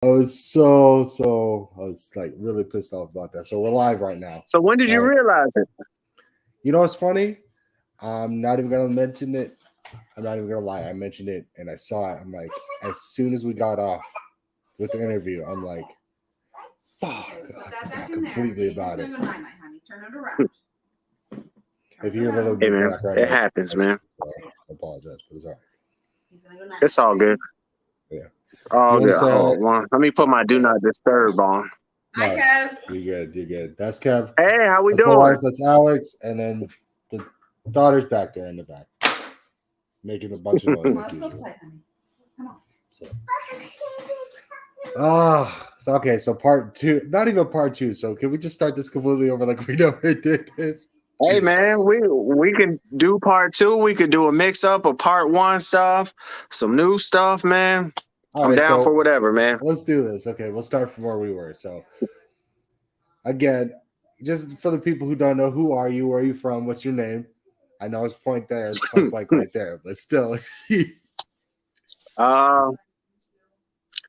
I was like really pissed off about that. So we're live right now. So when did All you right. realize it? You know what's funny? I'm not even gonna mention it. I'm not even gonna lie. I mentioned it and I saw it. I'm like, as soon as we got off with the interview, I'm like, fuck. I forgot completely about it. If you hear a little Hey bit of man, background it noise, happens, man. I apologize, but it's all It's all good. right. Yeah. It's You all want good. to say Hold on. Let me put my do not disturb on. no, you're good. You're good. That's Kev. Hey, how we That's my doing? wife. That's Alex. And then the daughter's back there in the back, making a bunch of noise like usual. So. So okay. So part two, not even part two. So can we just start this completely over like we never did this? Hey man, we can do part two. We could do a mix up of part one stuff, some new stuff, man. All I'm right. down for So whatever, man. let's do this. Okay, we'll start from where we were. So again, just for the people who don't know, who are you? Where are you from? What's your name? I know it's point there, it's point blank right there, but still. Uh,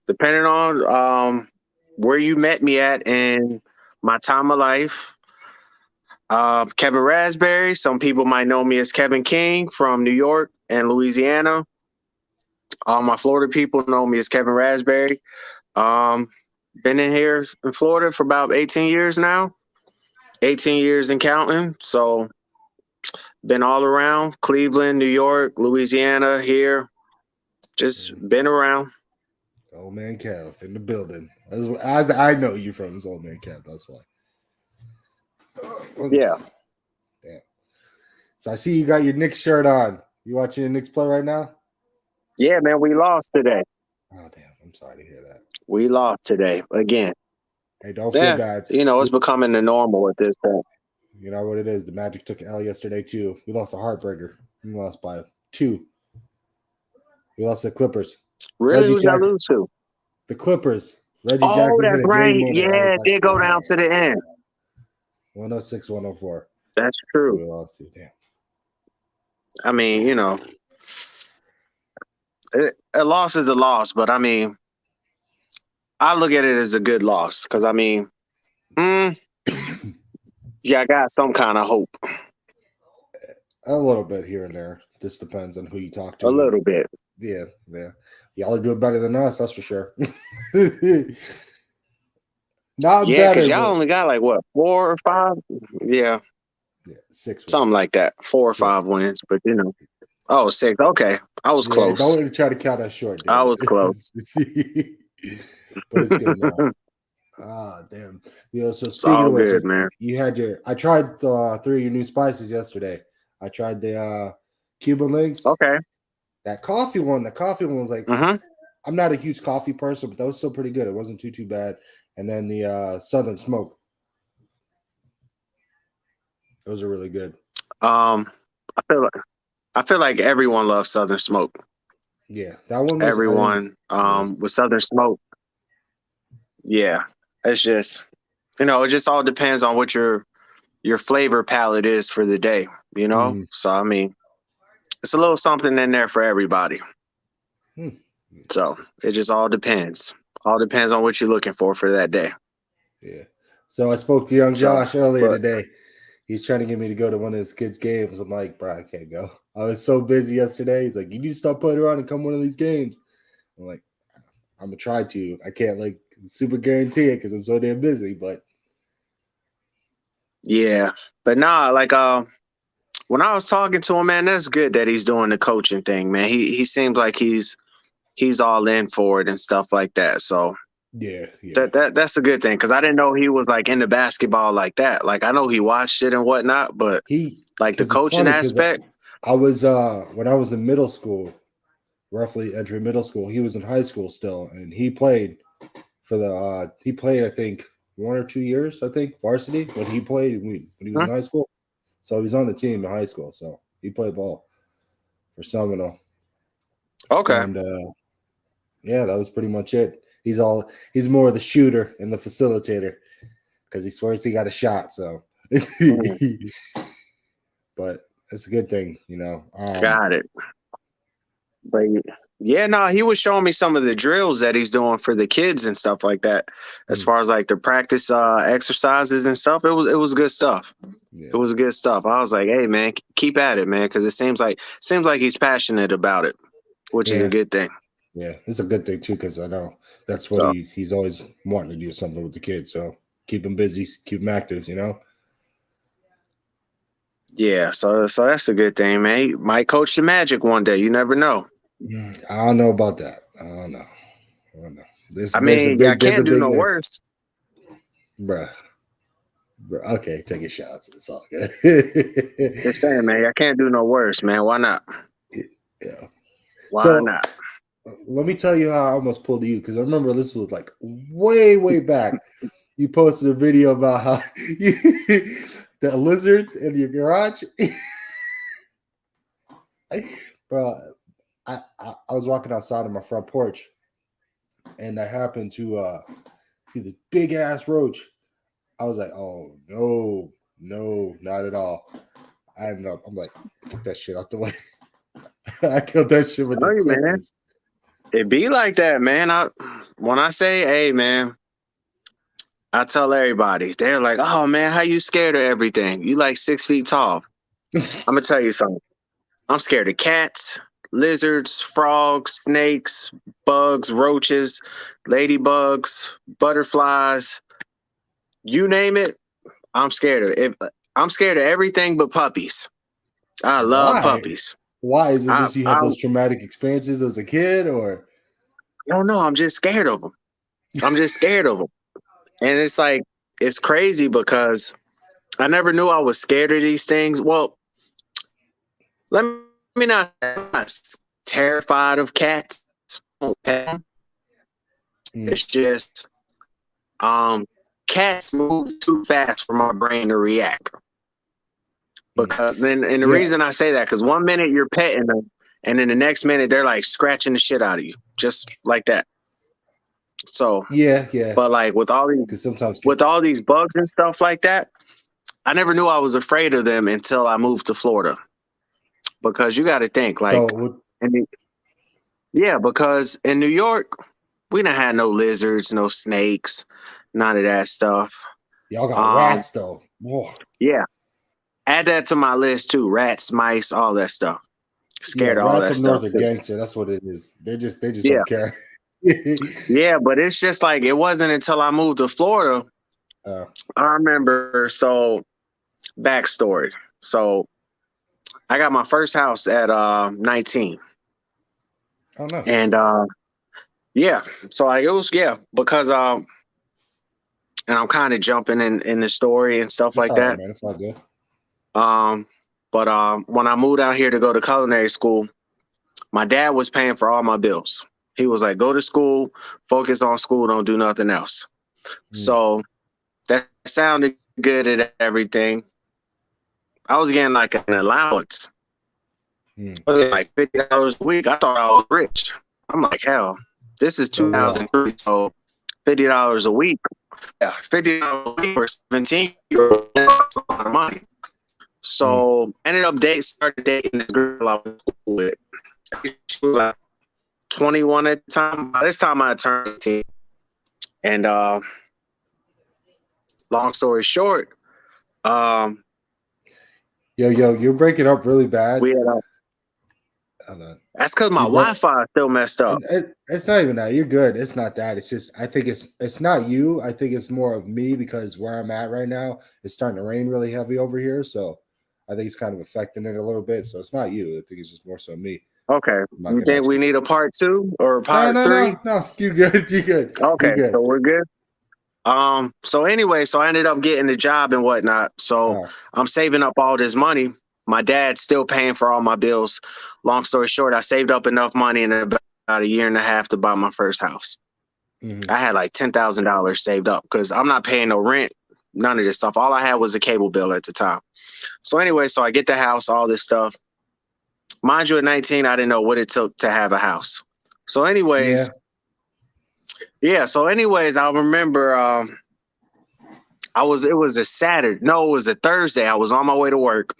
Depending on where you met me at in my time of life. Kevin Raspberry. Some people might know me as Kevin King from New York and Louisiana. All my Florida people know me as Kevin Raspberry. Um, Been in here in Florida for about 18 years now. 18 years and counting. So been all around Cleveland, New York, Louisiana, here. Just been around. Old man Kev in the building. As I know you from is old man Kev. That's why. Yeah. Damn. So I see you got your Knicks shirt on. You watching the Knicks play right now? Yeah, man, we lost today. Oh damn! I'm sorry to hear that. We lost today again. Hey, don't feel Yeah, bad. it's becoming the normal at this point. You know what it is. The Magic took L yesterday too. We lost a heartbreaker. We lost by 2. We lost the Clippers. Really, Reggie who y'all Jackson. lose to? The Clippers. Reggie Oh, Jackson hit that's a right. game winner. I Yeah, was it like, did go down to the end. 106, 104. That's true. We lost to. Damn. I mean, a loss is a loss, but I mean, I look at it as a good loss because I mean, yeah, I got some kind of hope. A little bit here and there. Just depends on who you talk to. A little bit. Yeah. Y'all are doing better than us, that's for sure. Not Yeah, better, because y'all but only got like what, 4 or 5? Yeah, 6 something wins. like that. 4 or 5 wins, but oh, 6. Okay, I was close. Don't even try to count us short, dude. I was close. But it's good now. Ah, damn. So It's speaking all of which, good, man. you had I tried 3 of your new spices yesterday. I tried the Cuban links. Okay. That coffee one was like, I'm not a huge coffee person, but that was still pretty good. It wasn't too bad. And then the Southern Smoke. Those are really good. I feel like everyone loves Southern Smoke. Yeah, that one was everyone. With Southern Smoke. Yeah, it's just it just all depends on what your flavor palette is for the day. So I mean, it's a little something in there for everybody. So it just all depends. All depends on what you're looking for that day. Yeah. So I spoke to young Josh earlier today. He's trying to get me to go to one of his kids' games. I'm like, bro, I can't go. I was so busy yesterday. He's like, you need to stop putting around and come one of these games. I'm like, I'm gonna try to. I can't like super guarantee it because I'm so damn busy. But yeah, but nah, like when I was talking to him, man, that's good that he's doing the coaching thing, man. He seems like he's all in for it and stuff like that. So yeah. That's a good thing because I didn't know he was like into basketball like that. Like I know he watched it and whatnot, but like the coaching aspect. I was when I was in middle school, roughly entering middle school, he was in high school still, and he played for the he played I think 1 or 2 years, I think, varsity when he played when he was in high school. So he was on the team in high school. So he played ball for Seminole. Okay. And yeah, that was pretty much it. He's more of the shooter and the facilitator because he swears he got a shot. So, but it's a good thing, Got it. But Yeah, no, he was showing me some of the drills that he's doing for the kids and stuff like that. As Mm. far as like the practice exercises and stuff, it was good stuff. Yeah. It was good stuff. I was like, hey man, keep at it, man, because it seems like he's passionate about it, which is a Yeah. good thing. Yeah. It's a good thing too, because I know that's what So he's always wanting to do something with the kids. So keep him busy, keep him active, you know? yeah, so that's a good thing, man. He might coach the Magic one day. You never know. I don't know about that. I don't know. I don't know. I There's a mean, y'all big can't do no if, worse. bruh. Okay, take your shots. It's all good. Just saying, man, y'all can't do no worse, man. Why not? Yeah. Why So not? let me tell you how I almost pulled you, because I remember this was like way back. You posted a video about how the lizard in your garage. Bro, I was walking outside on my front porch, and I happened to see the big ass roach. I was like, oh no, not at all. I'm like, get that shit out the way. I killed that shit with the Tell you, man. quickness. It be like that, man. When I say, hey, man, I tell everybody, they're like, oh man, how you scared of everything? You like 6 feet tall. I'm gonna tell you something. I'm scared of cats, lizards, frogs, snakes, bugs, roaches, ladybugs, butterflies. You name it, I'm scared of it. I'm scared of everything but puppies. I love Why? puppies. Why is it I just you had I those traumatic experiences as a kid, or? don't know. I'm just scared of them. I'm just scared of them. And it's like, it's crazy because I never knew I was scared of these things. Well, let me not, I'm not terrified of cats. It's just cats move too fast for my brain to react. Because then, and the Yeah, reason I say that, because one minute you're petting them, and then the next minute they're like scratching the shit out of you, just like that. So, yeah. but like Because sometimes, with all these bugs and stuff like that, I never knew I was afraid of them until I moved to Florida. Because you got to think, so like, yeah, because in New York, we don't have no lizards, no snakes, none of that stuff. y'all got Um, rats though. Whoa. yeah, add that to my list too. Rats, mice, all that stuff. Yeah, Scared of all rats that up north stuff are too. gangster. That's what it is. They just Yeah, don't care. yeah, but it's just like it wasn't until I moved to Florida. uh, I remember. So backstory. So I got my first house at 19, oh no, and yeah, so like it was because and I'm kind of jumping in the story and stuff it's like all right, that. man. It's all good. But when I moved out here to go to culinary school, my dad was paying for all my bills. He was like, go to school, focus on school, don't do nothing else. Mm, So that sounded good at everything. I was getting like an allowance, mm. like $50 a week. I thought I was rich. I'm like, hell, this is So yeah, 2003, so $50 a week. Yeah, $50 a week for 17 year old, that's a lot of money. mm. So ended up started dating this girl I was school with. She was like 21 at the time. By this time I turned 18. And long story short, um, Yo, you're breaking up really bad. we had Hold on. that's because my You break. Wi-Fi still messed up. It's not even that. You're good. It's not that. It's just I think it's not you. I think it's more of me, because where I'm at right now, it's starting to rain really heavy over here. So I think it's kind of affecting it a little bit. So it's not you. I think it's just more so me. Okay. My You think we connection. need a part 2 or a No, part no, 3? no, no. You good. You good. You Okay, good. so we're good. So anyway, so I ended up getting a job and whatnot. So Oh. I'm saving up all this money. My dad's still paying for all my bills. Long story short, I saved up enough money in about a year and a half to buy my first house. Mm-hmm. I had like $10,000 saved up because I'm not paying no rent, none of this stuff. All I had was a cable bill at the time. So anyway, so I get the house, all this stuff. Mind you, at 19, I didn't know what it took to have a house. So Yeah. anyways, I remember it was a Saturday. No, it was a Thursday. I was on my way to work.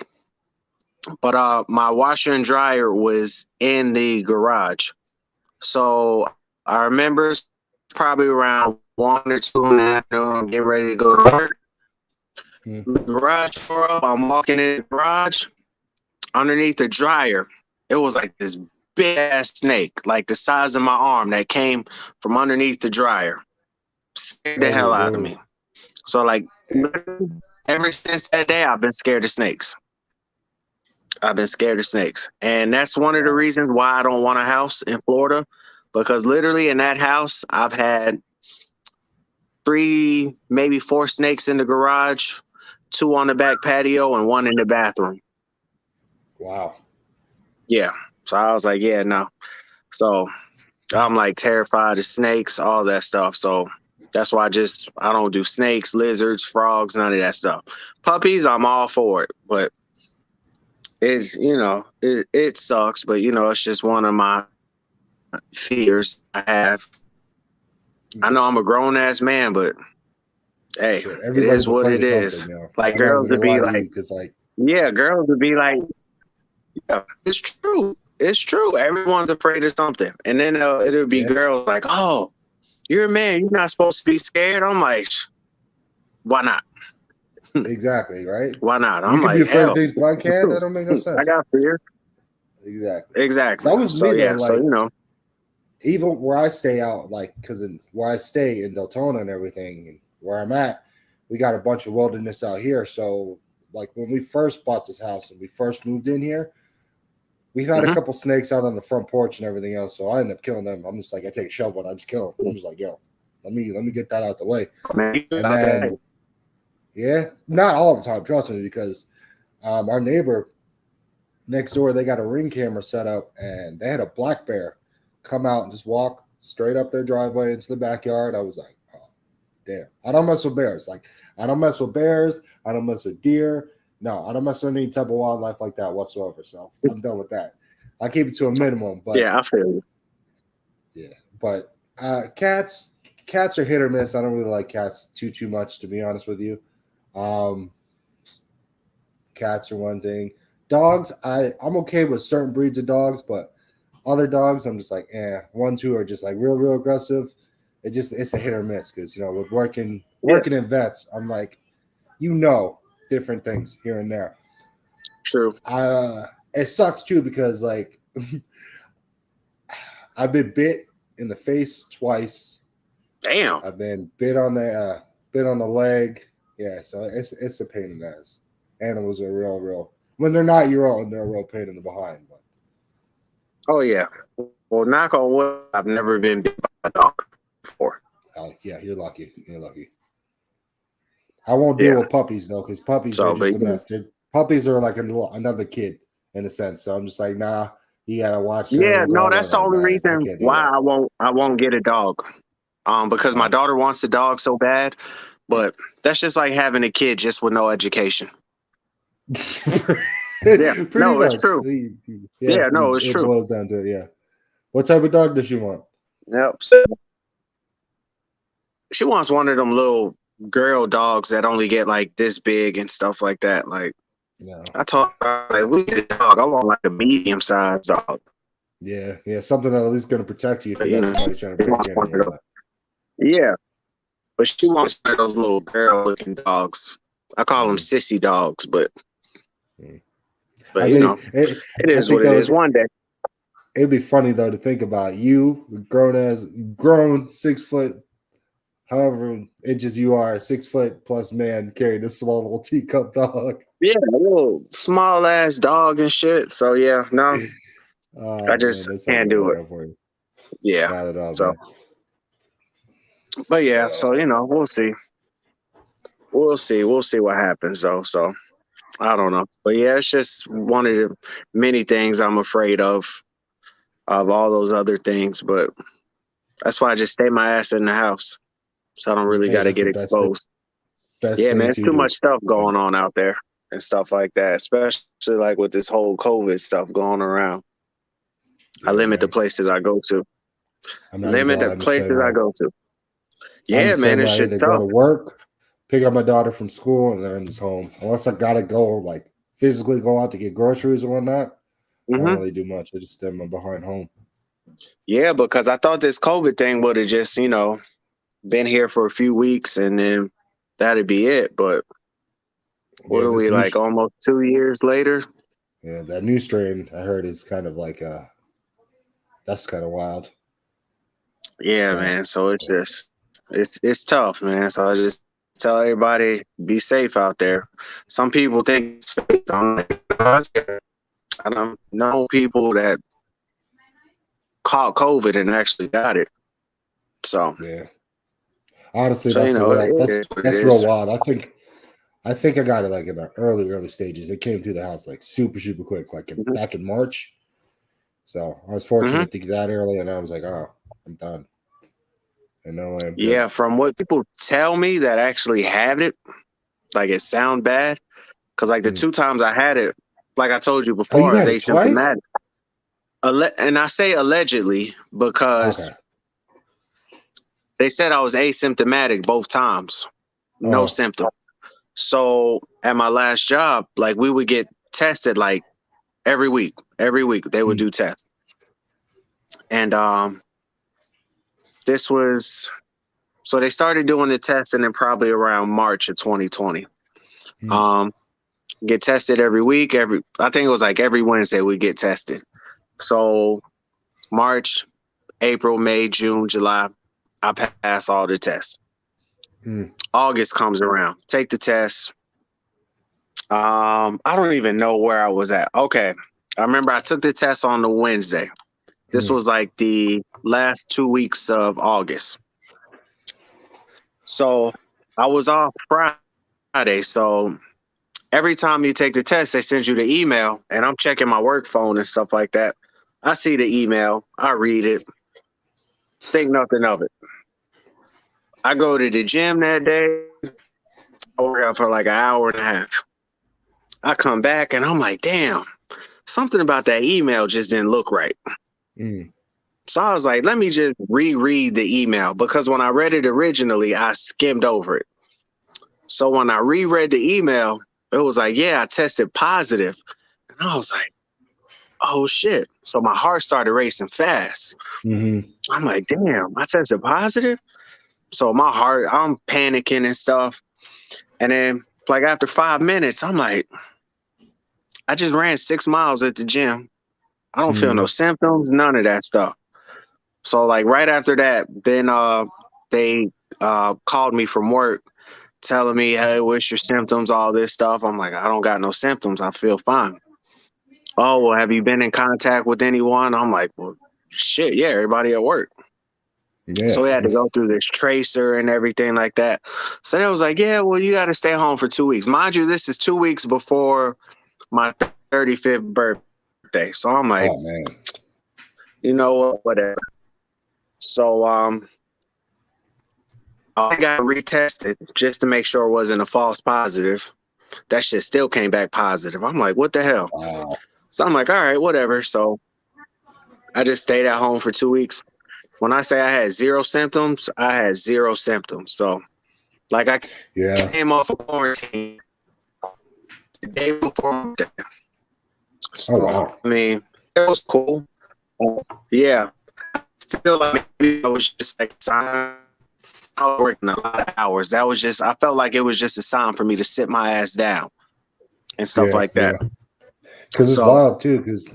But my washer and dryer was in the garage. So I remember it's probably around 1 or 2 in the afternoon. I'm getting ready to go to work. Hmm. The garage door up. I'm walking in the garage. Underneath the dryer, it was like this big ass snake, like the size of my arm, that came from underneath the dryer. Scared the hell out of me. So like ever since that day, I've been scared of snakes. I've been scared of snakes. And that's one of the reasons why I don't want a house in Florida, because literally in that house, I've had 3, maybe 4 snakes in the garage, 2 on the back patio, and 1 in the bathroom. Wow. Yeah. So I was like, yeah, no. So I'm like terrified of snakes, all that stuff. So that's why I don't do snakes, lizards, frogs, none of that stuff. Puppies, I'm all for it, but it sucks, but it's just one of my fears I have. I know I'm a grown ass man, but hey, Shit, it everybody's is what afraid it of is. something now. Like I'm not girls gonna would be lie to you, like, because like, yeah, girls would be like, yeah, it's true. It's true. Everyone's afraid of something. And then it'll be yeah, girls like, oh, you're a man. You're not supposed to be scared. I'm like, why not? exactly, right? Why not? You I'm can be like, afraid of hell, things, but I can't. That don't make no I sense. got fear. Exactly. Exactly. That was So me though. yeah. So Like, you know. even where I stay out, like, because where I stay in Deltona and everything, and where I'm at, we got a bunch of wilderness out here. So, like, when we first bought this house and we first moved in here, we've had a Mhm. couple snakes out on the front porch and everything else. So I ended up killing them. I'm just like, I take a shovel and I just kill them. I'm just like, yo, let me get that out the way. Man, you And out there. then, yeah, not all the time, trust me, because our neighbor next door, they got a ring camera set up, and they had a black bear come out and just walk straight up their driveway into the backyard. I was like, oh, damn. I don't mess with bears. Like, I don't mess with bears. I don't mess with deer. No, I don't mess with any type of wildlife like that whatsoever. So I'm done with that. I keep it to a minimum. But Yeah, I feel you. yeah, but cats are hit or miss. I don't really like cats too much, to be honest with you. Um, Cats are one thing. Dogs, I'm okay with certain breeds of dogs, but other dogs, I'm just like, 1, 2 are just like real aggressive. It's a hit or miss, because with working in vets, I'm like, different things here and there. True. It sucks too, because like I've been bit in the face twice. Damn. I've been bit on the leg. Yeah, so it's a pain in the ass. Animals are real. When they're not your own, they're a real pain in the behind. But Oh yeah. Well, knock on wood, I've never been bit by a dog before. yeah, you're lucky. You're lucky. I won't deal Yeah. with puppies though, because puppies So, are just a but mess. Puppies are like another kid in a sense. So I'm just like, nah, you gotta watch yeah, them. no, Blah, blah, that's the blah. only Nah, I reason can't do why that. I won't get a dog. Because my daughter wants a dog so bad, but that's just like having a kid just with no education. Yeah, Pretty no, it's much. true. Yeah, no, it's It true. boils down to it. Yeah. What type of dog does she want? Yep. She wants one of them little girl dogs that only get like this big and stuff like that. Like No. I told her, like, we get a dog. I want like a medium sized dog. Yeah, something that at least going to protect you if But, you got somebody trying to she break wants in. one of those. Yeah, but she wants one of those little girl looking dogs. I call them sissy dogs, but I mean, it I is think what it is. One day. It'd be funny though to think about you grown 6 foot, however inches you are, 6 foot plus man carrying this small little teacup dog. Yeah, a little small ass dog and shit. So yeah, no, I just Man, that's can't do it. for you. Yeah. Not at all, So, man. but yeah, so we'll see. We'll see what happens though. So I don't know. But yeah, it's just one of the many things I'm afraid of all those other things. But that's why I just stay my ass in the house. So I don't really Hey, got to that's get the exposed. best Yeah, thing man, it's to too do. much stuff going on out there and stuff like that, especially like with this whole COVID stuff going around. I limit the places I go to. Limit the places I go to. Yeah, man, it's I either just go tough. to work, pick up my daughter from school, and then I'm just home. Unless I gotta go, like physically go out to get groceries or whatnot, I don't really do much. I just stay behind home. Yeah, because I thought this COVID thing would have just, been here for a few weeks and then that'd be it. But what Yeah, are this we new like almost 2 years later? yeah, that new strain I heard is kind of like that's kind of wild. Yeah, But man. So it's just it's tough, man. So I just tell everybody be safe out there. Some people think it's fake. I'm like, I don't know people that caught COVID and actually got it. So yeah, honestly, so that's the it real is what it that's real is. wild. I think I got it like in the early stages. It came through the house like super quick, like Mhm. back in March. So I was Mhm. fortunate to get out early, and I was like, oh, I'm done. And no way, I'm good. Yeah, from what people tell me that actually have it, like it sound bad. Cause like the Mm. 2 times I had it, like I told you Oh, you before, I was had it twice? asymptomatic. And I say allegedly because Okay. they said I was asymptomatic both times, no Oh, symptoms. So at my last job, like we would get tested like every week. Every week they would mm. do tests. And this was so they started doing the testing in probably around March of 2020. Mm. Um, get tested every week. I think it was like every Wednesday we get tested. So March, April, May, June, July, I pass all the tests. Mm. August comes around, take the test. I don't even know where I was at. Okay, I remember I took the test on the Wednesday. This Mm. was like the last 2 weeks of August. So I was off Friday. So every time you take the test, they send you the email, and I'm checking my work phone and stuff like that. I see the email, I read it, think nothing of it. I go to the gym that day. I work out for like an hour and a half. I come back and I'm like, damn, something about that email just didn't look right. Mm. So I was like, let me just reread the email because when I read it originally, I skimmed over it. So when I reread the email, it was like, yeah, I tested positive. And I was like, oh shit. So my heart started racing fast. Mm-hmm. I'm like, damn, I tested positive. So my heart, I'm panicking and stuff. And then like after 5 minutes, I'm like, I just ran 6 miles at the gym. I don't feel no Mm. symptoms, none of that stuff. So like right after that, then they called me from work telling me, hey, what's your symptoms, all this stuff. I'm like, I don't got no symptoms. I feel fine. Oh, well, have you been in contact with anyone? I'm like, well, shit, yeah, everybody at work. Yeah. So we had to go through this tracer and everything like that. So they was like, yeah, well, you got to stay home for 2 weeks. Mind you, this is 2 weeks before my 35th birthday. So I'm like, Oh man. you know what, whatever. So I got retested just to make sure it wasn't a false positive. That shit still came back positive. I'm like, what the hell? Wow. So I'm like, all right, whatever. So I just stayed at home for 2 weeks. When I say I had zero symptoms, I had zero symptoms. So like I Yeah. came off of quarantine the day before my birthday. Oh So wow. I mean, it was cool. Yeah. I feel like maybe I was just like sign. I was working a lot of hours. That was just I felt like it was just a sign for me to sit my ass down and stuff Yeah. like Yeah. that. Because it's So wild too. Because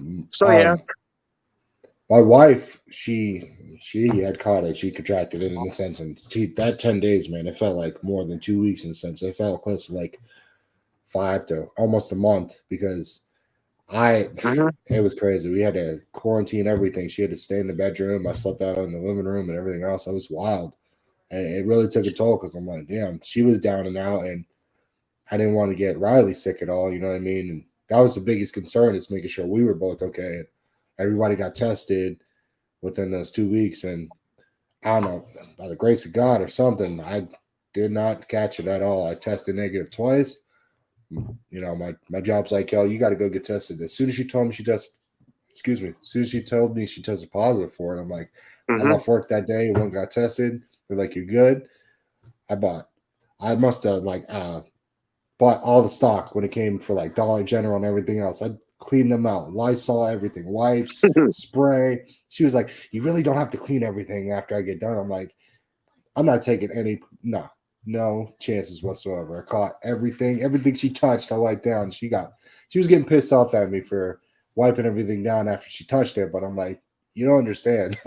yeah. my wife, she had caught it. She contracted it in a sense, and that 10 days, man, it felt like more than 2 weeks in a sense. It felt close to like 5 to almost a month because Mhm. it was crazy. We had to quarantine everything. She had to stay in the bedroom. I slept out in the living room and everything else. It was wild. And it really took a toll because I'm like, damn, she was down and out, and I didn't want to get Riley sick at all. You know what I mean? And that was the biggest concern, is making sure we were both okay. And everybody got tested within those 2 weeks, and I don't know, by the grace of God or something, I did not catch it at all. I tested negative twice. You know, my job's like, yo, you got to go get tested. As soon as she told me she tested, excuse me, as soon as she told me she tested positive for it, I'm like, I Mhm. left work that day, went got tested. They're like, you're good. I must have like bought all the stock when it came for like Dollar General and everything else. I clean them out, Lysol, everything, wipes, spray. She was like, "You really don't have to clean everything after I get done." I'm like, "I'm not taking any, no chances whatsoever." I caught everything she touched, I wiped down. She was getting pissed off at me for wiping everything down after she touched it, but I'm like, you don't understand.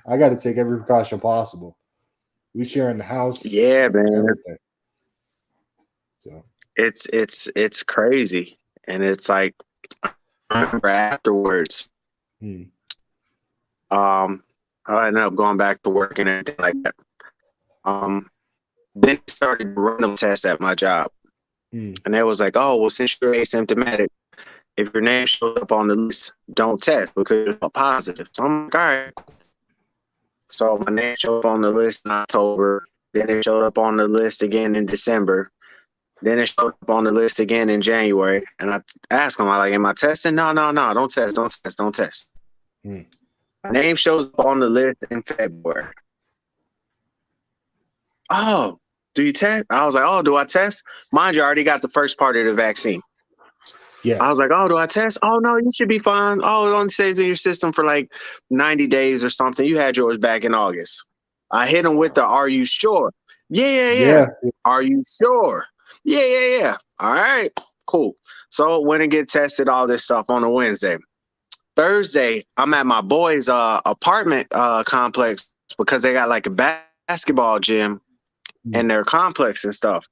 I got to take every precaution possible. We share in the house, Yeah, man. everything. So It's crazy, and it's like I remember afterwards. I ended up going back to work and everything like that. Then they started random tests at my job, and they was like, "Oh, well, since you're asymptomatic, if your name shows up on the list, don't test because you're positive." So I'm like, "All right." So my name showed up on the list in October. Then it showed up on the list again in December. Then it showed up on the list again in January. And I asked them, am I testing? No, don't test. My name shows up on the list in February. Oh, do you test? I was like, oh, do I test? Mind you, I already got the first part of the vaccine. Yeah. I was like, oh, do I test? Oh, no, you should be fine. Oh, it only stays in your system for like 90 days or something. You had yours back in August. I hit him with the, are you sure? Yeah. Are you sure? Yeah. All right, cool. So went and get tested, all this stuff on a Wednesday. Thursday, I'm at my boy's apartment complex because they got like a basketball gym in their complex and stuff.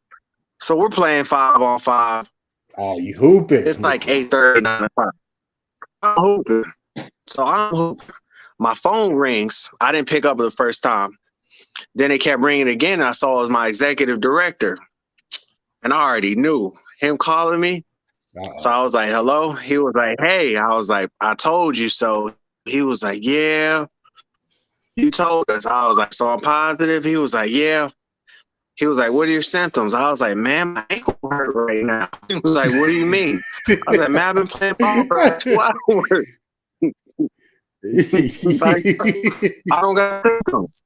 So we're playing 5-on-5. Oh, you hooping. It's like 8:30, 9 o'clock. I'm hooping. So I'm hooping. My phone rings. I didn't pick up the first time. Then it kept ringing again. And I saw it was my executive director. And I already knew him calling me. So I was like, hello? He was like, hey. I was like, I told you so. He was like, yeah, you told us. I was like, so I'm positive? He was like, yeah. He was like, what are your symptoms? I was like, man, my ankle hurt right now. He was like, what do you mean? I was like, man, I've been playing ball for like 2 hours. Like, I don't got symptoms.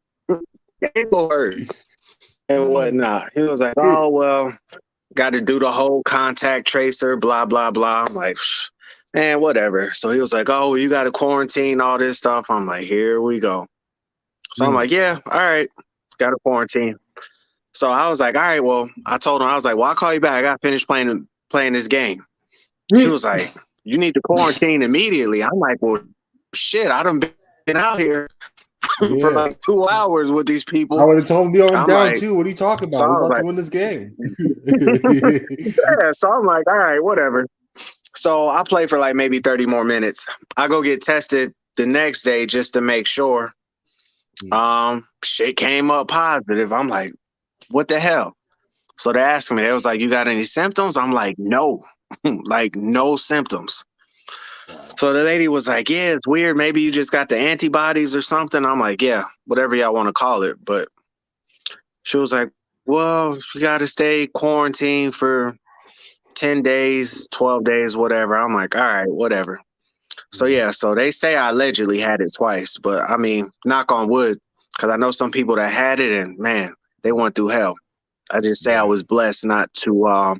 Ankle hurt and whatnot. He was like, oh, well, got to do the whole contact tracer, blah, blah, blah. I'm like, man, whatever. So he was like, oh, you got to quarantine all this stuff. I'm like, here we go. So I'm like, yeah, all right, got to quarantine. So I was like, all right, well, I told him, I was like, well, I'll call you back. I got finished playing this game. He was like, you need to quarantine immediately. I'm like, well, shit, I done been out here for like 2 hours with these people. I would have told him to be on down too. What are you talking about? We're about to win this game. Yeah, so I'm like, all right, whatever. So I play for like maybe 30 more minutes. I go get tested the next day just to make sure. Shit came up positive. I'm like, what the hell? So they asked me, they was like, you got any symptoms? I'm like, no, like no symptoms. So the lady was like, yeah, it's weird. Maybe you just got the antibodies or something. I'm like, yeah, whatever y'all want to call it. But she was like, well, you got to stay quarantined for 10 days, 12 days, whatever. I'm like, all right, whatever. So yeah, so they say I allegedly had it twice, but I mean, knock on wood, because I know some people that had it and man, they went through hell. I just say I was blessed not to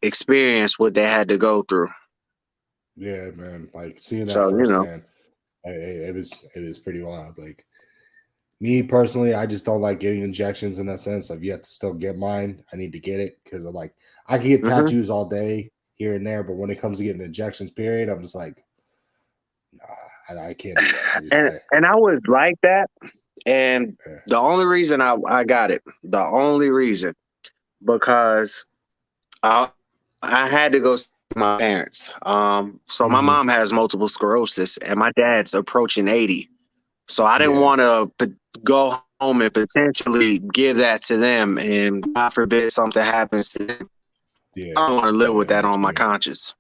experience what they had to go through. Yeah, man. Like seeing that firsthand, it is pretty wild. Like me personally, I just don't like getting injections in that sense. I've yet to still get mine. I need to get it because I'm like, I can get tattoos all day here and there, but when it comes to getting injections, period, I'm just like, nah, I can't do that. And I was like that. And the only reason I got it, because I had to go see my parents. So my mom has multiple sclerosis and my dad's approaching 80. So I didn't want to go home and potentially give that to them. And God forbid something happens to them. I don't want to live with that on my conscience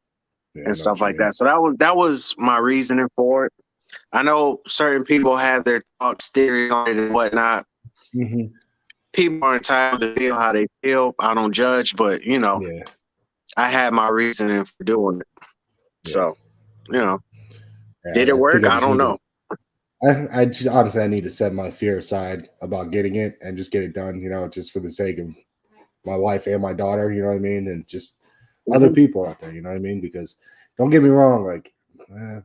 and stuff like that. So that was my reasoning for it. I know certain people have their thoughts, theories on it and whatnot. People are entitled to feel how they feel. I don't judge, but I had my reasoning for doing it. So, did it work? I don't know. I just honestly, I need to set my fear aside about getting it and just get it done, just for the sake of my wife and my daughter, you know what I mean? And just other people out there. You know what I mean? Because don't get me wrong, like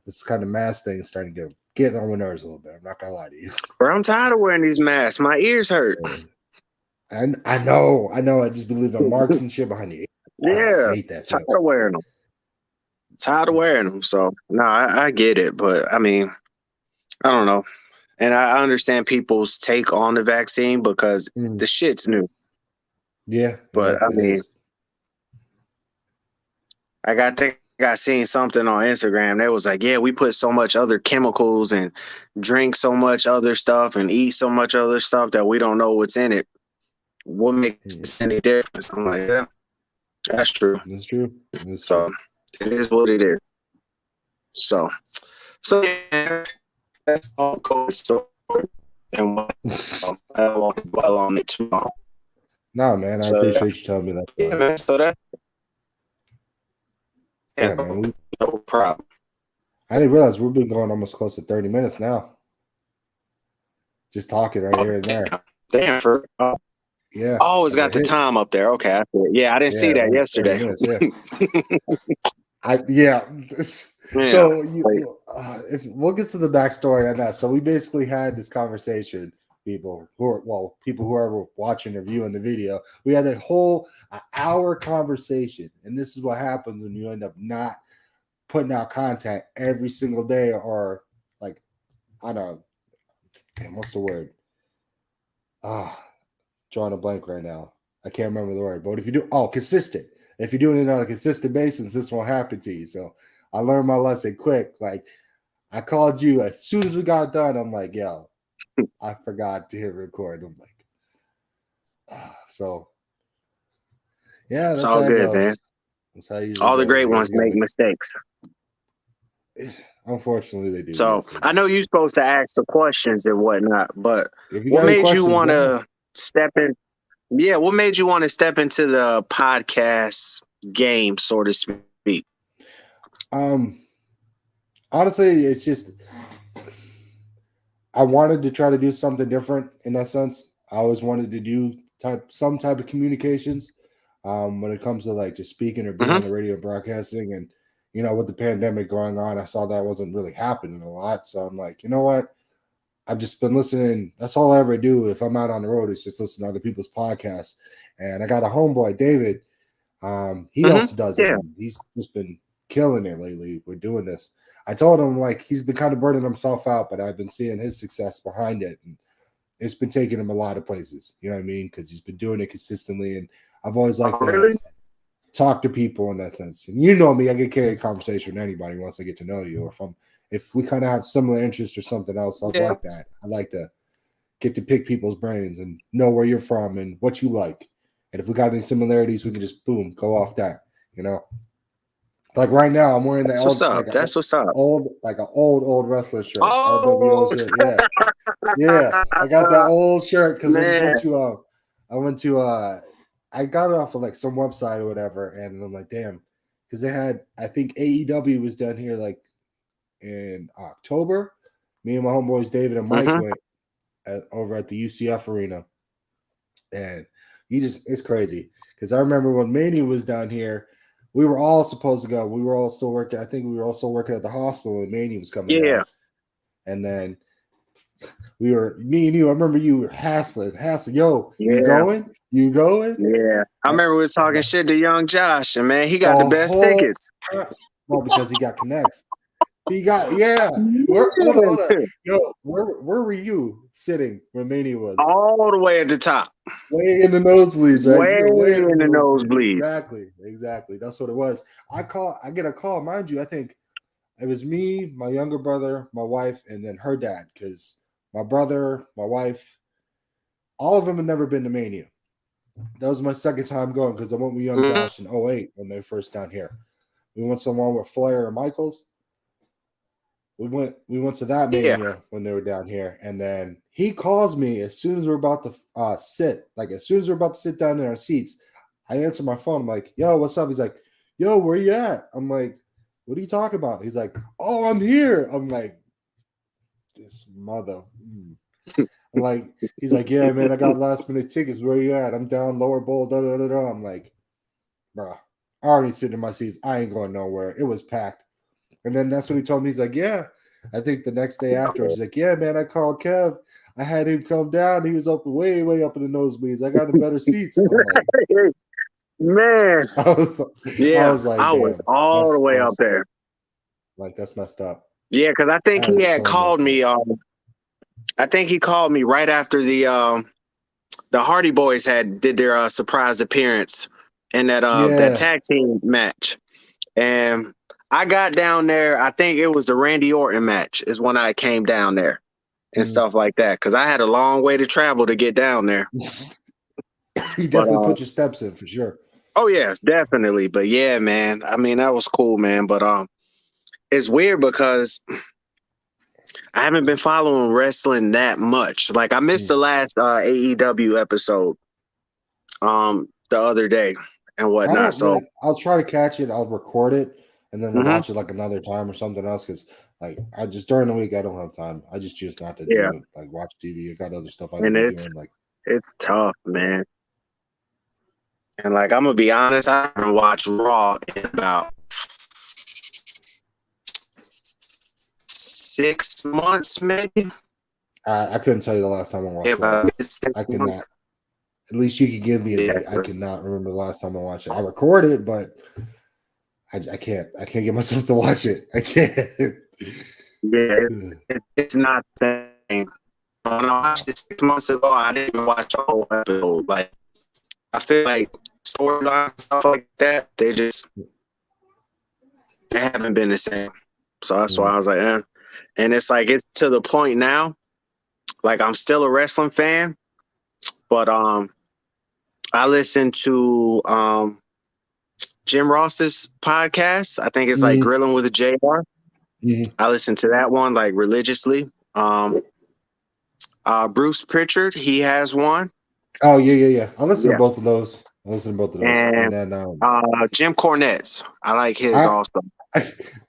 this kind of mask thing is starting to get on my nerves a little bit. I'm not gonna lie to you. Bro, I'm tired of wearing these masks. My ears hurt. And I know. I just believe in marks and shit behind you. Yeah, I hate that. tired of wearing them. Tired of wearing them. So no, I get it, but I mean, I don't know. And I understand people's take on the vaccine because the shit's new. Yeah, But yeah, I mean, think I seen something on Instagram that was like, yeah, we put so much other chemicals and drink so much other stuff and eat so much other stuff that we don't know what's in it. What makes any difference? I'm like, yeah, that's true. That's true. So it is what it is. So yeah, that's all cool story. And so I don't want to dwell on it too long. No, man, I appreciate you telling me that. Yeah, man. So that. Yeah, man. No problem. I didn't realize we've been going almost close to 30 minutes now. Just talking right here and there. Damn, yeah. Oh, it's got the time up there. Okay. Yeah, I didn't see that yesterday. Minutes, yeah. So if we'll get to the backstory on that. So we basically had this conversation, people who are watching or viewing the video. We had a whole hour conversation, and this is what happens when you end up not putting out content every single day, or like on a what's the word? Drawing a blank right now. I can't remember the word, but if you do consistent. If you're doing it on a consistent basis, this won't happen to you. So I learned my lesson quick. Like I called you as soon as we got done. I'm like, yo, I forgot to hit record. I'm like, so yeah, that's all good, goes. man. That's how you. All the great ones make mistakes. Unfortunately, they do. So yes, I know you're supposed to ask the questions and whatnot, but what made you want to step in? Yeah, what made you want to step into the podcast game, so to speak? Honestly, it's just I wanted to try to do something different in that sense. I always wanted to do some type of communications when it comes to like just speaking or being on the radio broadcasting. And, with the pandemic going on, I saw that wasn't really happening a lot. So I'm like, you know what? I've just been listening. That's all I ever do if I'm out on the road is just listen to other people's podcasts. And I got a homeboy, David. He also does it. And he's just been killing it lately. We're doing this. I told him like he's been kind of burning himself out, but I've been seeing his success behind it. And it's been taking him a lot of places. You know what I mean? Because he's been doing it consistently. And I've always liked to talk to people in that sense. And you know me, I get carried conversation with anybody once I get to know you. Or if we kind of have similar interests or something else, I like that. I like to get to pick people's brains and know where you're from and what you like. And if we got any similarities, we can just boom, go off that, Like right now, I'm wearing the That's what's up. Like an old wrestler shirt. Oh, shirt. Yeah. I got that old shirt because I got it off of like some website or whatever, and I'm like, damn, because they had, I think AEW was done here like in October. Me and my homeboys David and Mike went over at the UCF arena, and it's crazy because I remember when Mania was down here. We were all supposed to go. We were all still working. I think we were also working at the hospital when Mania was coming down. And then me and you, I remember you were hassling. Yo, you going? You going? Yeah. I remember we was talking shit to young Josh, and man, he got the best tickets. Well, because he got connects. Hold on. Yo, where were you sitting when Mania was? All the way at the top. Way in the nosebleeds, right? Way in the nosebleeds. Exactly. That's what it was. I get a call, mind you, I think it was me, my younger brother, my wife, and then her dad, because my brother, my wife, all of them had never been to Mania. That was my second time going because I went with young Josh in 2008 when they were first down here. We went somewhere with Flair and Michaels. We went to that Mania when they were down here, and then he calls me as soon as we're about to sit. Like as soon as we're about to sit down in our seats, I answer my phone. I'm like, "Yo, what's up?" He's like, "Yo, where you at?" I'm like, "What are you talking about?" He's like, "Oh, I'm here." I'm like, "This mother." I'm like, he's like, "Yeah, man, I got last minute tickets. Where you at?" I'm down lower bowl. Da da da da. I'm like, "Bruh, already sitting in my seats. I ain't going nowhere. It was packed. And then that's what he told me. He's like, yeah. I think the next day after, he's like, yeah, man, I called Kev. I had him come down. He was up way, way up in the nosebleeds. I got in better seats. I'm like, Man, I was like, I was all the way up there. Like, that's messed up. Yeah, because I think he had called me. I think he called me right after the Hardy Boys did their surprise appearance in that that tag team match, and I got down there. I think it was the Randy Orton match is when I came down there and stuff like that, because I had a long way to travel to get down there. You definitely put your steps in for sure. Oh yeah, definitely. But yeah, man. I mean, that was cool, man. But it's weird because I haven't been following wrestling that much. Like I missed the last AEW episode the other day and whatnot. So I'll try to catch it. I'll record it and then watch it like another time or something else, because like I just during the week I don't have time. I just choose not to do it, like watch TV. I got other stuff I can be doing. Like it's tough, man. And like I'm gonna be honest, I haven't watched Raw in about 6 months, maybe. I couldn't tell you the last time I watched Raw. I could not. At least you could give me a date. I cannot remember the last time I watched it. I record it, but I can't get myself to watch it. I can't. Yeah, it's not the same. When I watched it 6 months ago, I didn't even watch the whole episode. Like I feel like storylines and stuff like that, they haven't been the same. So that's why I was like, And it's like it's to the point now. Like I'm still a wrestling fan, but I listen to Jim Ross's podcast. I think it's like Grilling with a JR. I listen to that one like religiously. Bruce Pritchard, he has one. Oh yeah. I listen to both of those. And then Jim Cornette's. I like his also.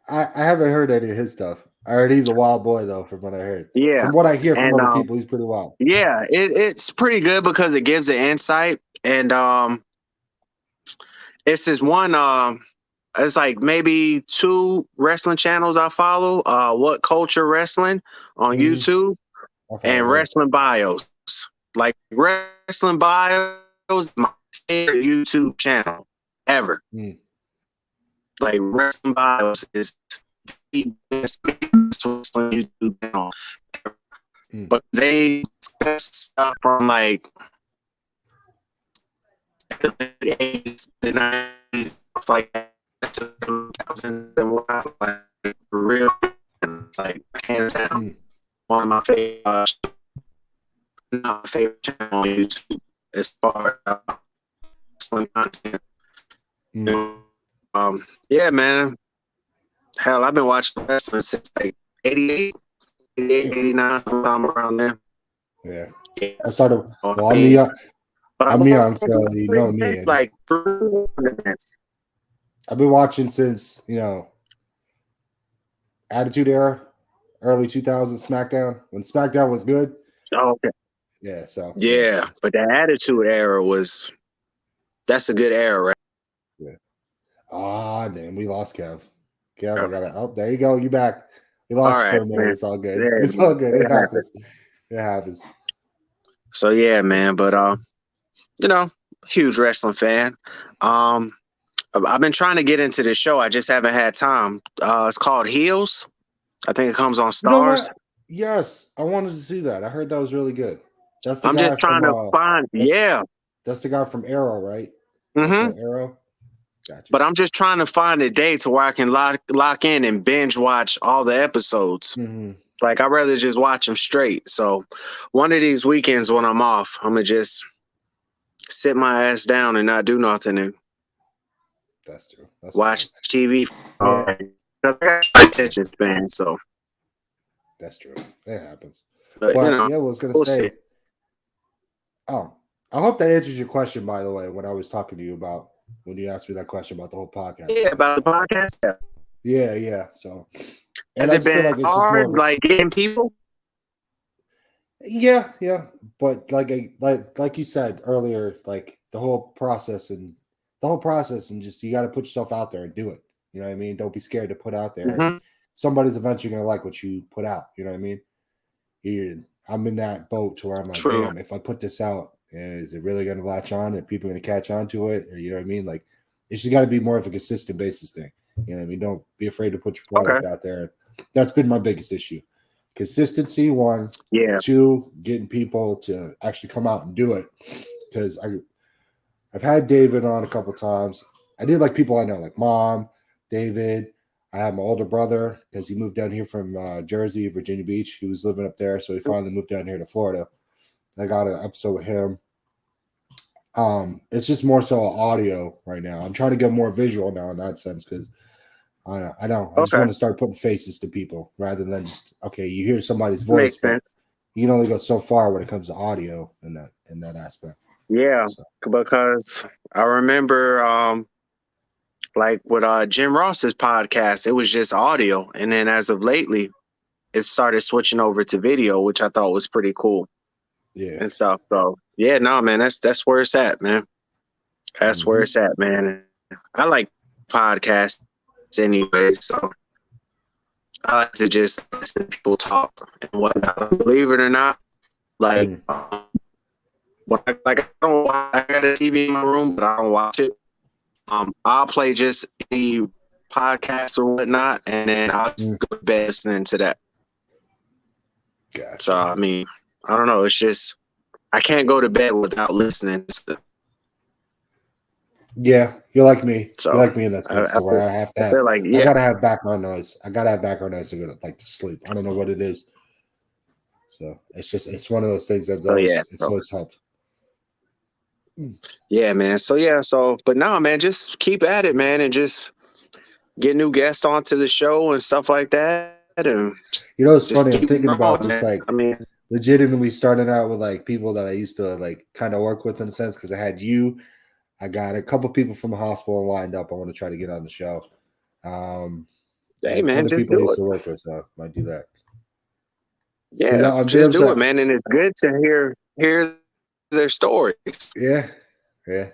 I haven't heard any of his stuff. I heard he's a wild boy though, from what I heard. Yeah. From what I hear from other people, he's pretty wild. Yeah, it's pretty good because it gives the insight. And it's this one it's like maybe 2 wrestling channels I follow. What Culture Wrestling on YouTube and Wrestling Bios. Like Wrestling Bios is my favorite YouTube channel ever. Like Wrestling Bios is the best wrestling YouTube channel ever. But they discuss stuff from like the 80s, the 90s, stuff like that, to the 2000s and whatnot, like real, like hands down, one of my favorite, not my favorite channel on YouTube as far as wrestling content. Yeah, man. Hell, I've been watching wrestling since like 88, 89, sometime around there. Yeah. I started. Well, I'm young, so you know me. Like, I've been watching since Attitude Era, early 2000s SmackDown, when SmackDown was good. Oh, okay. Yeah. So. Yeah, but the Attitude Era that's a good era, right? Yeah. Damn, we lost Kev. Kev, I got it. Oh, there you go. You back. You lost for a minute. Man. It's all good. Yeah, it's all good. It happens. It happens. So yeah, man. But huge wrestling fan. I've been trying to get into this show. I just haven't had time. It's called Heels. I think it comes on Stars. Yes, I wanted to see that. I heard that was really good. I'm just trying to find. That's the guy from Arrow, right? Arrow. Gotcha. But I'm just trying to find a day to where I can lock in and binge watch all the episodes. Like I'd rather just watch them straight. So one of these weekends when I'm off, I'm gonna just sit my ass down and not do nothing and that's true. Watch TV. Attention span. So that's true. It happens. But I was gonna say. See. Oh, I hope that answers your question. By the way, when I was talking to you about. When you asked me that question about the whole podcast. Yeah, about the podcast. Yeah. So has it been hard, like getting people? Yeah. But like you said earlier, like the whole process and the whole process, and just you got to put yourself out there and do it. You know what I mean? Don't be scared to put out there. Mhm. Somebody's eventually gonna like what you put out. You know what I mean? I'm in that boat to where I'm like, True. damn, if I put this out, is it really gonna latch on? Are people gonna catch on to it? Or, you know what I mean? Like, it's just got to be more of a consistent basis thing. You know what I mean? Don't be afraid to put your product out there. That's been my biggest issue. Consistency, one. Yeah. Two, getting people to actually come out and do it. Because I've had David on a couple times. I did like people I know, like Mom, David. I have my older brother because he moved down here from Jersey, Virginia Beach. He was living up there, so he finally moved down here to Florida. I got an episode with him. It's just more so audio right now. I'm trying to get more visual now in that sense because I just want to start putting faces to people rather than just you hear somebody's voice. Makes sense. You can only go so far when it comes to audio in that aspect. Yeah, because I remember like with Jim Ross's podcast, it was just audio, and then as of lately, it started switching over to video, which I thought was pretty cool. Yeah, and stuff. So yeah, no, man, that's where it's at, man. That's where it's at, man. I like podcasts anyway, so I like to just listen to people talk and whatnot. Believe it or not, like, I got a TV in my room, but I don't watch it. I'll play just any podcast or whatnot, and then I'll just go to bed listening to that. Gotcha. So I mean, I don't know. It's just I can't go to bed without listening to. Yeah, you're like me. So, you're like me in that sense, where I have to have. I gotta have background noise. I gotta have background noise to go to sleep. I don't know what it is. So it's one of those things that it's always helped. Yeah, man. But no, man, just keep at it, man, and just get new guests onto the show and stuff like that. And it's funny. I'm thinking about just man. like, I mean, legitimately starting out with like people that I used to like kind of work with in a sense, because I had you. I got a couple people from the hospital lined up. I want to try to get on the show. Hey, man, just people do I used it. to work with, so I might do that. Yeah, just do it, man. And it's good to hear their stories. Yeah. Yeah.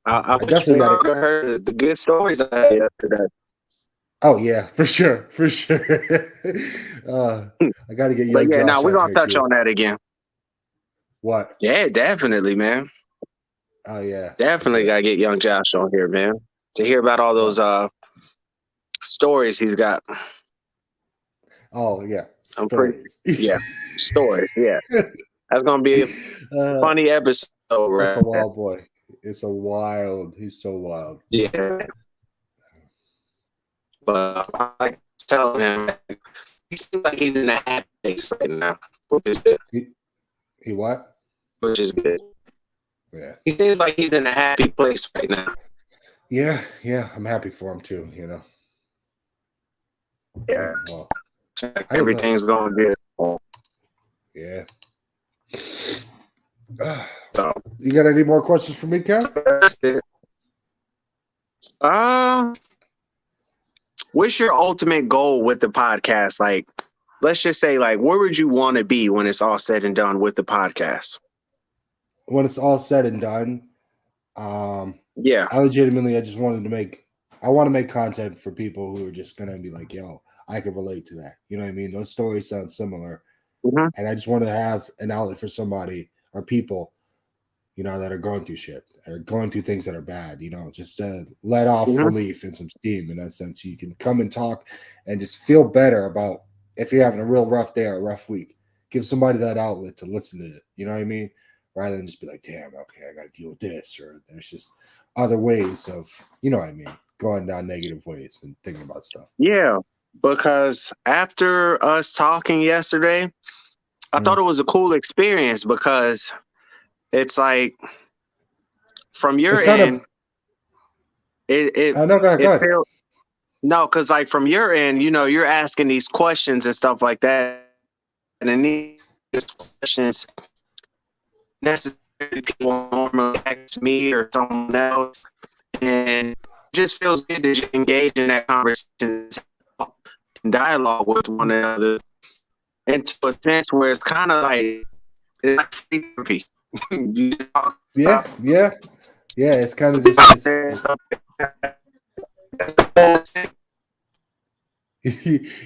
I definitely heard the good stories I had yesterday. Oh yeah, for sure. I got to get you. But yeah, now we're gonna touch on that again. What? Yeah, definitely, man. Oh yeah, definitely gotta get young Josh on here, man, to hear about all those stories he's got. Oh yeah, stories. Yeah, that's gonna be a funny episode. Right? That's a wild boy. He's so wild. Yeah. But I like telling him he seems like he's in a happy place right now, which is good. He what? Which is good. Yeah. He seems like he's in a happy place right now. Yeah. I'm happy for him too, Yeah. Well, everything's going good. Yeah. So, you got any more questions for me, Cal? What's your ultimate goal with the podcast? Like, let's just say, like, where would you want to be when it's all said and done with the podcast? When it's all said and done, yeah, I just wanted to make content for people who are just gonna be like, yo, I can relate to that. You know what I mean? Those stories sound similar. Mm-hmm. And I just want to have an outlet for somebody or people, that are going through shit or going through things that are bad, just let off relief and some steam in that sense. You can come and talk and just feel better about if you're having a real rough day or a rough week. Give somebody that outlet to listen to it. You know what I mean? Rather than just be like, damn, okay, I got to deal with this. Or there's just other ways of, going down negative ways and thinking about stuff. Yeah, because after us talking yesterday, I thought it was a cool experience because it's like from your end, because like from your end, you're asking these questions and stuff like that, and then these questions necessarily people normally ask me or someone else, and it just feels good that you engage in that conversation and dialogue with one another into a sense where it's kind of like free therapy. Yeah, yeah, yeah. It's kind of just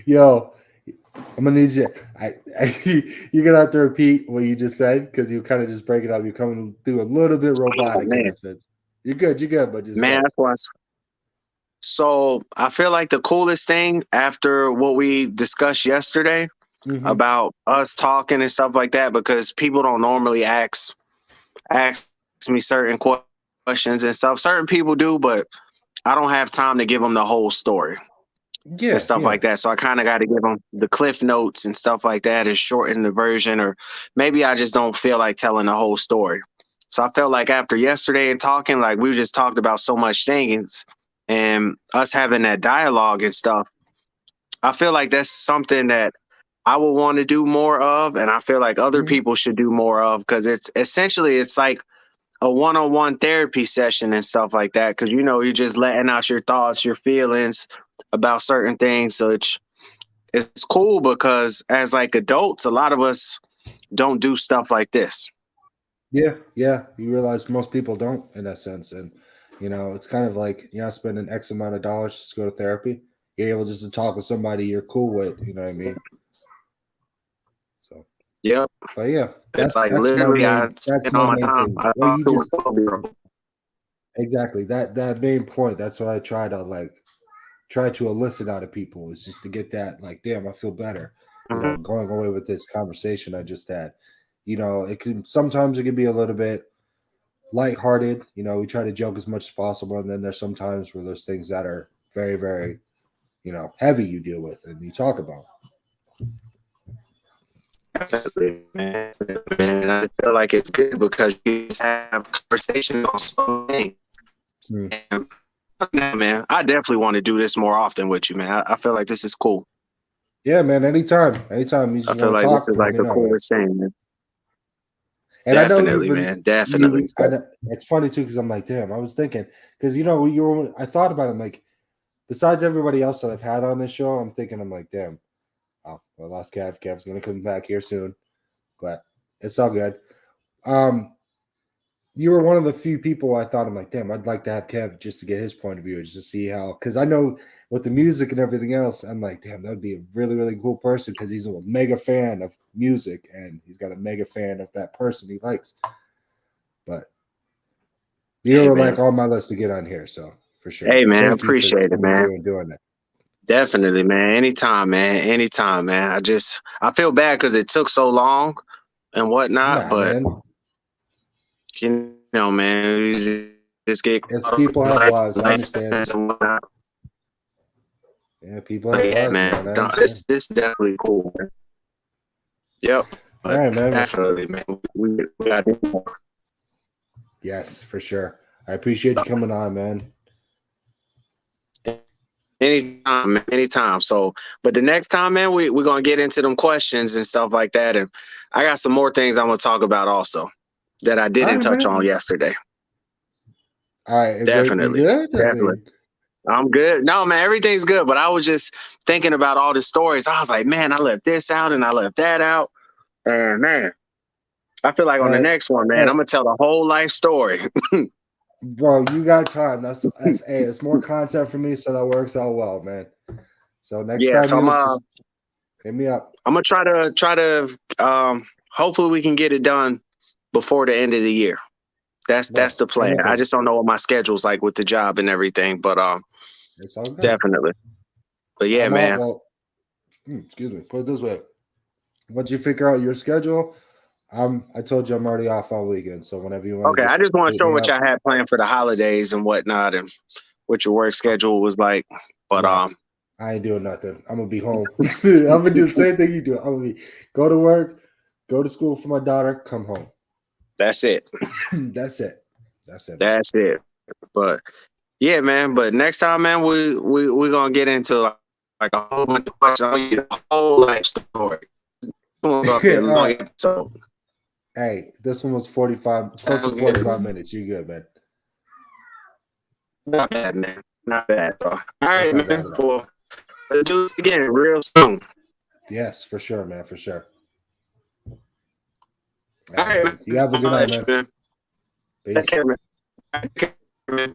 yo. I'm gonna need you. You're gonna have to repeat what you just said because you kind of just break it up. You're coming through a little bit Oh robotic in man, that sense. You're good. You're good, but just man, go. that's why. So I feel like the coolest thing after what we discussed yesterday Mm-hmm. about us talking and stuff like that, because people don't normally ask me certain questions and stuff. Certain people do, but I don't have time to give them the whole story and Yeah, stuff yeah. like that. So I kind of got to give them the cliff notes and stuff like that, and shorten the version, or maybe I just don't feel like telling the whole story. So I felt like after yesterday and talking, like we just talked about so much things and us having that dialogue and stuff. I feel like that's something that I would want to do more of, and I feel like other Mm-hmm. people should do more of, because it's essentially it's like a one-on-one therapy session and stuff like that, because you're just letting out your thoughts, your feelings about certain things. So it's cool because as like adults, a lot of us don't do stuff like this. Yeah, yeah. You realize most people don't in that sense, and it's kind of like you're not spending X amount of dollars just to go to therapy. You're able just to talk with somebody you're cool with. You know what I mean? So, Yep. but yeah, It's that's like that's my literally I main that's spend my all my main time thing. I Well, talk you to a just 12-year-old. exactly that main point. That's what I try to elicit out of people is just to get that like, damn, I feel better. Mhm. Going away with this conversation I just had. It can sometimes it can be a little bit lighthearted. We try to joke as much as possible, and then there's sometimes where there's things that are very, very, heavy you deal with and you talk about. Definitely, man. Man, I feel like it's good because you just have conversation on so many. Hmm. And, yeah, man, I definitely want to do this more often with you, man. I feel like this is cool. Yeah, man. Anytime you I just feel want to like this talk, is let like me the know, man. coolest thing, man. And I know Definitely, man. Definitely. you. It's funny too because I'm like, damn. I was thinking because I thought about it. I'm like, besides everybody else that I've had on this show, I'm like, damn. Oh, I lost Kev. Kev's gonna come back here soon, but it's all good. Um, you were one of the few people I thought I'm like, damn, I'd like to have Kev just to get his point of view, just to see how, because I know with the music and everything else, I'm like, damn, that would be a really, really cool person because he's a mega fan of music and he's got a mega fan of that person he likes. But you Hey, were man. like on my list to get on here, so for sure. Hey, man. I Thank you for appreciate it, coming man. through and doing that. Definitely, man. Anytime, man. Anytime, man. I feel bad because it took so long and whatnot, Nah, but man. man, we just get As caught up people in have life, lives, I life understand. happens and whatnot. Yeah, people But have yeah, lives, man. man. I No, understand. this is definitely cool, man. Yep. All But right, man. definitely, man. We got to do more. Yes, for sure. I appreciate you coming on, man. Anytime, man, anytime. So, but the next time, man, we're gonna get into them questions and stuff like that. And I got some more things I'm gonna talk about also that I All didn't right, touch on man. yesterday. All right, you Definitely. good? I Definitely. mean, I'm good. No, man, everything's good. But I was just thinking about all the stories. I was like, man, I left this out and I left that out. And man, I feel like on the hey, next one, man, hey, I'm gonna tell the whole life story. bro, you got time. That's hey, it's more content for me, so that works out well, man. So next Yeah, time so you just hit me up. I'm gonna try to hopefully we can get it done before the end of the year. That's Bro, the plan. I anything. just don't know what my schedule's like with the job and everything, but It's all good. definitely. But yeah, I'm all man. well. Excuse me. Put it this way: once you figure out your schedule, I told you I'm already off all weekend. So whenever you want to Okay, I just just want to hit show me what up, y'all had planned for the holidays and whatnot, and what your work schedule was like. But no, I ain't doing nothing. I'm gonna be home. I'm gonna do the same thing you do. I'm gonna go to work, go to school for my daughter, come home. that's it. That's it. That's it, man. That's it. But yeah, man. But next time, man, we gonna get into like a whole bunch of questions. I'll get a whole life story. It's gonna be a All long right. episode. Hey, this one was 45, close to Sounds good. 45 minutes. You're good, man. Not bad, man. Not bad, bro. All That's right, not bad man. at all. Well, let's do this again real soon. Yes, for sure, man, for sure. All right, man. You have a good night, man. Take Peace. care, man. Take care, man.